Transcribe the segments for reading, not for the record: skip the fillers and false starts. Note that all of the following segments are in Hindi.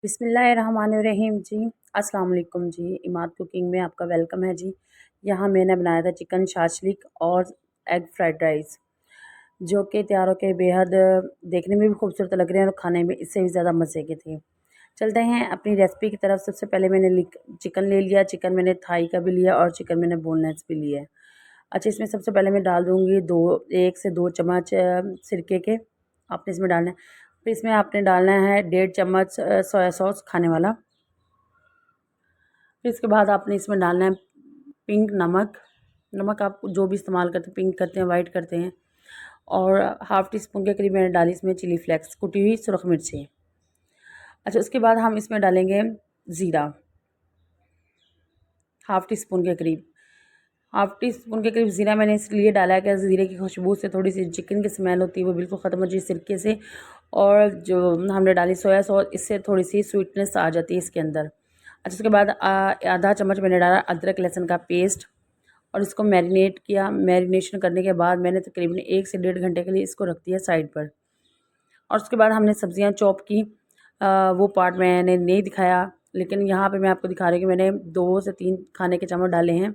बिस्मिल्लाहिर्रहमानिर्रहीम जी। अस्सलाम वालेकुम जी। इमाद कुकिंग में आपका वेलकम है जी। यहाँ मैंने बनाया था चिकन शाशलिक और एग फ्राइड राइस, जो कि तैयार होकर बेहद देखने में भी खूबसूरत लग रहे हैं और खाने में इससे भी ज़्यादा मज़े के थे। चलते हैं अपनी रेसिपी की तरफ। सबसे पहले मैंने चिकन ले लिया। चिकन मैंने थाई का भी लिया और चिकन मैंने बोनलेस भी लिया है। अच्छा, इसमें सबसे पहले मैं डाल दूँगी 1 से 2 चम्मच सिरके के, आपने इसमें डालना है। फिर इसमें आपने डालना है 1.5 चम्मच सोया सॉस खाने वाला। फिर इसके बाद आपने इसमें डालना है पिंक नमक। नमक आप जो भी इस्तेमाल करते हैं, पिंक करते हैं, वाइट करते हैं। और हाफ़ टी स्पून के करीब मैंने डाली इसमें चिली फ्लेक्स, कुटी हुई सुरख मिर्ची। अच्छा, उसके बाद हम इसमें डालेंगे ज़ीरा, हाफ़ टी स्पून के करीब। हाफ़ टी स्पून के करीब ज़ीरा मैंने इसलिए डाला है कि ज़ीरे की खुशबू से थोड़ी सी चिकन की स्मेल होती है वो बिल्कुल ख़त्म हो जाए सिरके से, और जो हमने डाली सोया सॉस इससे थोड़ी सी स्वीटनेस आ जाती है इसके अंदर। अच्छा, उसके बाद आधा चम्मच मैंने डाला अदरक लहसुन का पेस्ट और इसको मैरिनेट किया। मैरिनेशन करने के बाद मैंने तकरीबन 1 से 1.5 घंटे के लिए इसको रख दिया साइड पर। और उसके बाद हमने सब्ज़ियाँ चॉप की। वो पार्ट मैंने नहीं दिखाया, लेकिन यहाँ पे मैं आपको दिखा रही हूँ कि मैंने 2 से 3 खाने के चम्मच डाले हैं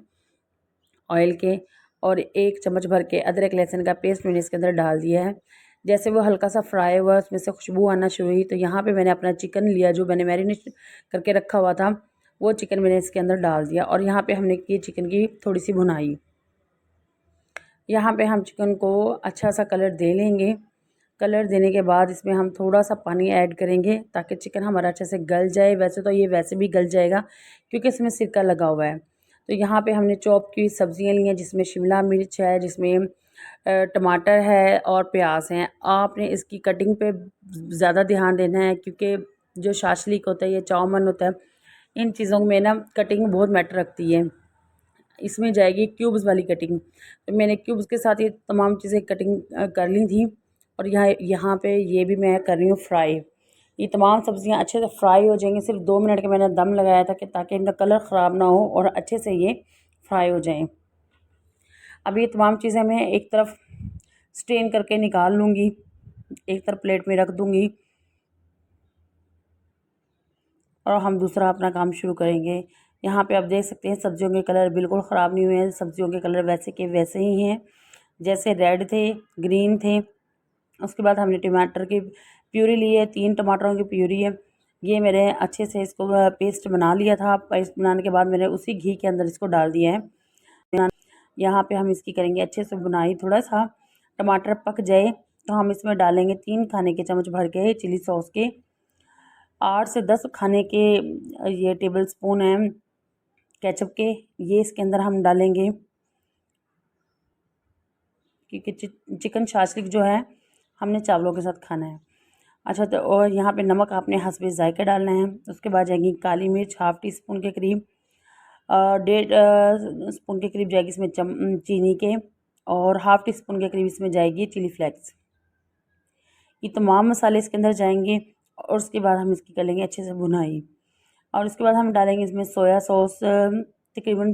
ऑयल के, और 1 चम्मच भर के अदरक लहसुन का पेस्ट मैंने इसके अंदर डाल दिया है। जैसे वो हल्का सा फ्राई हुआ, उसमें से खुशबू आना शुरू हुई, तो यहाँ पे मैंने अपना चिकन लिया जो मैंने मैरिनेट करके रखा हुआ था, वो चिकन मैंने इसके अंदर डाल दिया और यहाँ पे हमने की चिकन की थोड़ी सी भुनाई। यहाँ पे हम चिकन को अच्छा सा कलर दे लेंगे। कलर देने के बाद इसमें हम थोड़ा सा पानी ऐड करेंगे ताकि चिकन हमारा अच्छे से गल जाए। वैसे तो ये वैसे भी गल जाएगा क्योंकि इसमें सिरका लगा हुआ है। तो यहाँ पे हमने चॉप की सब्जियाँ ली हैं, जिसमें शिमला मिर्च है, जिसमें टमाटर है और प्याज हैं। आपने इसकी कटिंग पे ज़्यादा ध्यान देना है क्योंकि जो शाशलिक होता है, ये चावमन होता है, इन चीज़ों में ना कटिंग बहुत मैटर रखती है। इसमें जाएगी क्यूब्स वाली कटिंग, तो मैंने क्यूब्स के साथ ये तमाम चीज़ें कटिंग कर ली थी। और यहाँ यहाँ पे ये भी मैं कर रही हूँ फ्राई। ये तमाम सब्ज़ियाँ अच्छे से फ्राई हो जाएंगी। सिर्फ 2 मिनट के मैंने दम लगाया था कि ताकि इनका कलर ख़राब ना हो और अच्छे से ये फ्राई हो जाएं। अब ये तमाम चीज़ें मैं एक तरफ स्ट्रेन करके निकाल लूँगी, एक तरफ प्लेट में रख दूँगी और हम दूसरा अपना काम शुरू करेंगे। यहाँ पे आप देख सकते हैं सब्जियों के कलर बिल्कुल ख़राब नहीं हुए हैं। सब्जियों के कलर वैसे के वैसे ही हैं, जैसे रेड थे, ग्रीन थे। उसके बाद हमने टमाटर की प्यूरी ली है, 3 टमाटरों की प्यूरी है। ये मैंने अच्छे से इसको पेस्ट बना लिया था। पेस्ट बनाने के बाद मैंने उसी घी के अंदर इसको डाल दिया है। यहाँ पे हम इसकी करेंगे अच्छे से बुनाई। थोड़ा सा टमाटर पक जाए तो हम इसमें डालेंगे 3 खाने के चम्मच भर के चिली सॉस के। 8 से 10 खाने के ये टेबल स्पून हैं केचप के, ये इसके अंदर हम डालेंगे क्योंकि चिकन शाशलिक जो है हमने चावलों के साथ खाना है। अच्छा, तो और यहाँ पे नमक आपने हस्बे ज़ायका डालना है। उसके बाद जाएगी काली मिर्च हाफ़ टी स्पून के करीब, 1.5 स्पून के करीब जाएगी इसमें चीनी के, और हाफ़ टी स्पून के करीब इसमें जाएगी चिली फ्लेक्स। ये तमाम मसाले इसके अंदर जाएंगे और उसके बाद हम इसकी कर लेंगे अच्छे से भुनाई। और उसके बाद हम डालेंगे इसमें सोया सॉस तकरीबन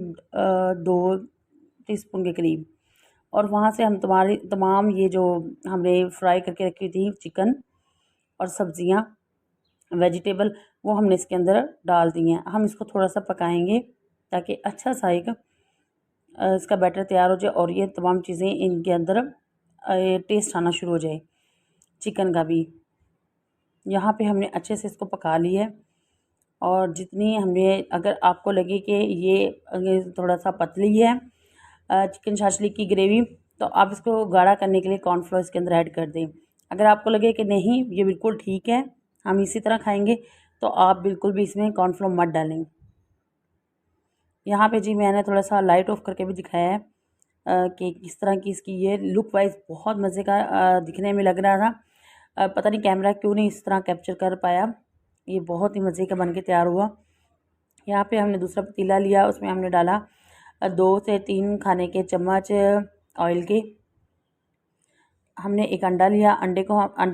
2 टीस्पून के करीब। और वहाँ से हम तमाम ये जो हमने फ्राई करके रखी थी चिकन और सब्ज़ियाँ वेजिटेबल, वो हमने इसके अंदर डाल दी हैं। हम इसको थोड़ा सा पकाएंगे ताकि अच्छा सा एक इसका बैटर तैयार हो जाए और ये तमाम चीज़ें इनके अंदर टेस्ट आना शुरू हो जाए चिकन का भी। यहाँ पे हमने अच्छे से इसको पका लिया है। और जितनी हमने, अगर आपको लगे कि ये थोड़ा सा पतली है चिकन शाशलिक की ग्रेवी, तो आप इसको गाढ़ा करने के लिए कॉर्नफ्लोर इसके अंदर ऐड कर दें। अगर आपको लगे कि नहीं ये बिल्कुल ठीक है, हम इसी तरह खाएंगे, तो आप बिल्कुल भी इसमें कॉर्नफ्लोर मत डालें। यहाँ पे जी मैंने थोड़ा सा लाइट ऑफ करके भी दिखाया है कि किस तरह की इसकी ये लुक वाइज बहुत मज़े का दिखने में लग रहा था। पता नहीं कैमरा क्यों नहीं इस तरह कैप्चर कर पाया। ये बहुत ही मज़े का बन के तैयार हुआ। यहाँ पे हमने दूसरा पतीला लिया, उसमें हमने डाला 2 से 3 खाने के चम्मच ऑयल के। हमने एक अंडा लिया, अंडे के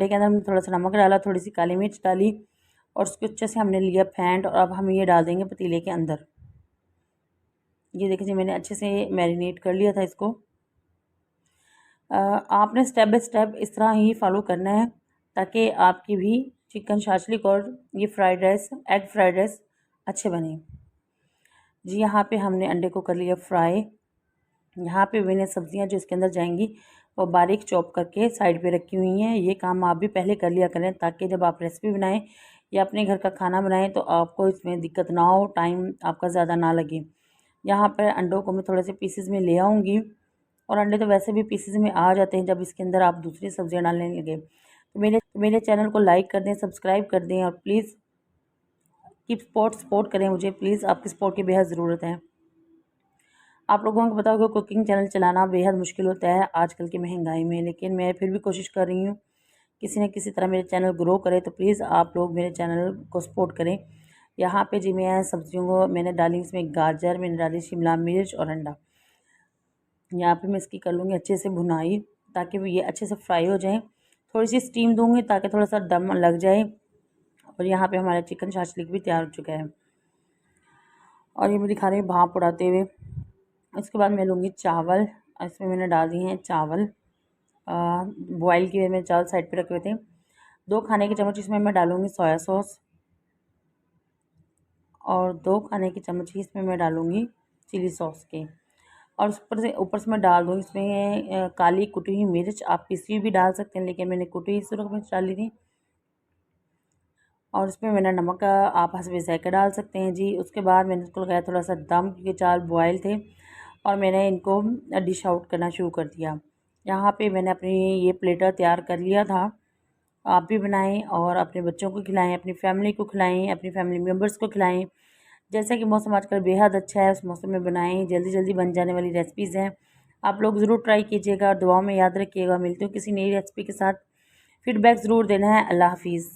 अंदर हमने थोड़ा सा नमक डाला, थोड़ी सी काली मिर्च डाली और उसको अच्छे से हमने लिया फेंट, और अब हम ये डाल देंगे पतीले के अंदर। ये देखिए मैंने अच्छे से मैरिनेट कर लिया था इसको। आपने स्टेप बाय स्टेप इस तरह ही फॉलो करना है ताकि आपकी भी चिकन शाशलिक और ये fried rice, egg fried rice अच्छे बने जी। यहाँ पे हमने अंडे को कर लिया फ्राई। यहाँ पे मैंने सब्जियाँ जो इसके अंदर जाएंगी वो बारीक चॉप करके साइड पे रखी हुई हैं। ये काम आप भी पहले कर लिया करें ताकि जब आप रेसिपी बनाएं या अपने घर का खाना बनाएं तो आपको इसमें दिक्कत ना हो, टाइम आपका ज़्यादा ना लगे। यहाँ पर अंडों को मैं थोड़े से पीसेस में ले आऊँगी, और अंडे तो वैसे भी पीसेस में आ जाते हैं जब इसके अंदर आप दूसरी सब्जियाँ डालने लगे। तो मेरे चैनल को लाइक कर दें, सब्सक्राइब कर दें, और प्लीज़ कीप सपोर्ट करें मुझे। प्लीज़ आपकी सपोर्ट की बेहद ज़रूरत है। आप लोगों को पता होगा कुकिंग चैनल चलाना बेहद मुश्किल होता है आजकल की महंगाई में, लेकिन मैं फिर भी कोशिश कर रही हूँ किसी न किसी तरह मेरे चैनल ग्रो करे। तो प्लीज़ आप लोग मेरे चैनल को सपोर्ट करें। यहाँ पे जी मैं सब्जियों को मैंने डाली, इसमें गाजर, मैंने डाली शिमला मिर्च और अंडा। यहाँ पे मैं इसकी कर लूँगी अच्छे से भुनाई ताकि वो ये अच्छे से फ्राई हो जाए। थोड़ी सी स्टीम दूँगी ताकि थोड़ा सा दम लग जाए। और यहाँ पे हमारा चिकन शाशलिक भी तैयार हो चुका है, और ये मैं दिखा रही हूँ भाप उड़ाते हुए। इसके बाद मैं लूँगी चावल, इसमें मैंने डाल दिए हैं चावल बॉयल किए हुए। मैं चावल साइड पे रखे हुए थे। 2 खाने के चम्मच इसमें मैं डालूँगी सोया सॉस, और 2 खाने के चम्मच ही इसमें मैं डालूँगी चिली सॉस के। और ऊपर से मैं डाल दूँगी इसमें काली कुटी हुई मिर्च। आप पिसी हुई भी डाल सकते हैं, लेकिन मैंने कुटी हुई सूरख मिर्च डाली थी। और इसमें मैंने नमक आप हस्बे ज़ायक़ा डाल सकते हैं जी। उसके बाद मैंने इसको लगाया थोड़ा सा दम, क्योंकि चावल बॉयल थे, और मैंने इनको डिश आउट करना शुरू कर दिया। यहाँ पे मैंने अपनी ये प्लेटर तैयार कर लिया था। आप भी बनाएं और अपने बच्चों को खिलाएं, अपनी फैमिली को खिलाएं, अपनी फैमिली मेम्बर्स को खिलाएं। जैसा कि मौसम आजकल बेहद अच्छा है, उस मौसम में बनाएं, जल्दी जल्दी बन जाने वाली रेसिपीज़ हैं। आप लोग ज़रूर ट्राई कीजिएगा और दुआओं में याद रखिएगा। मिलती हूँ किसी नई रेसिपी के साथ। फीडबैक ज़रूर देना है। अल्लाह हाफिज़।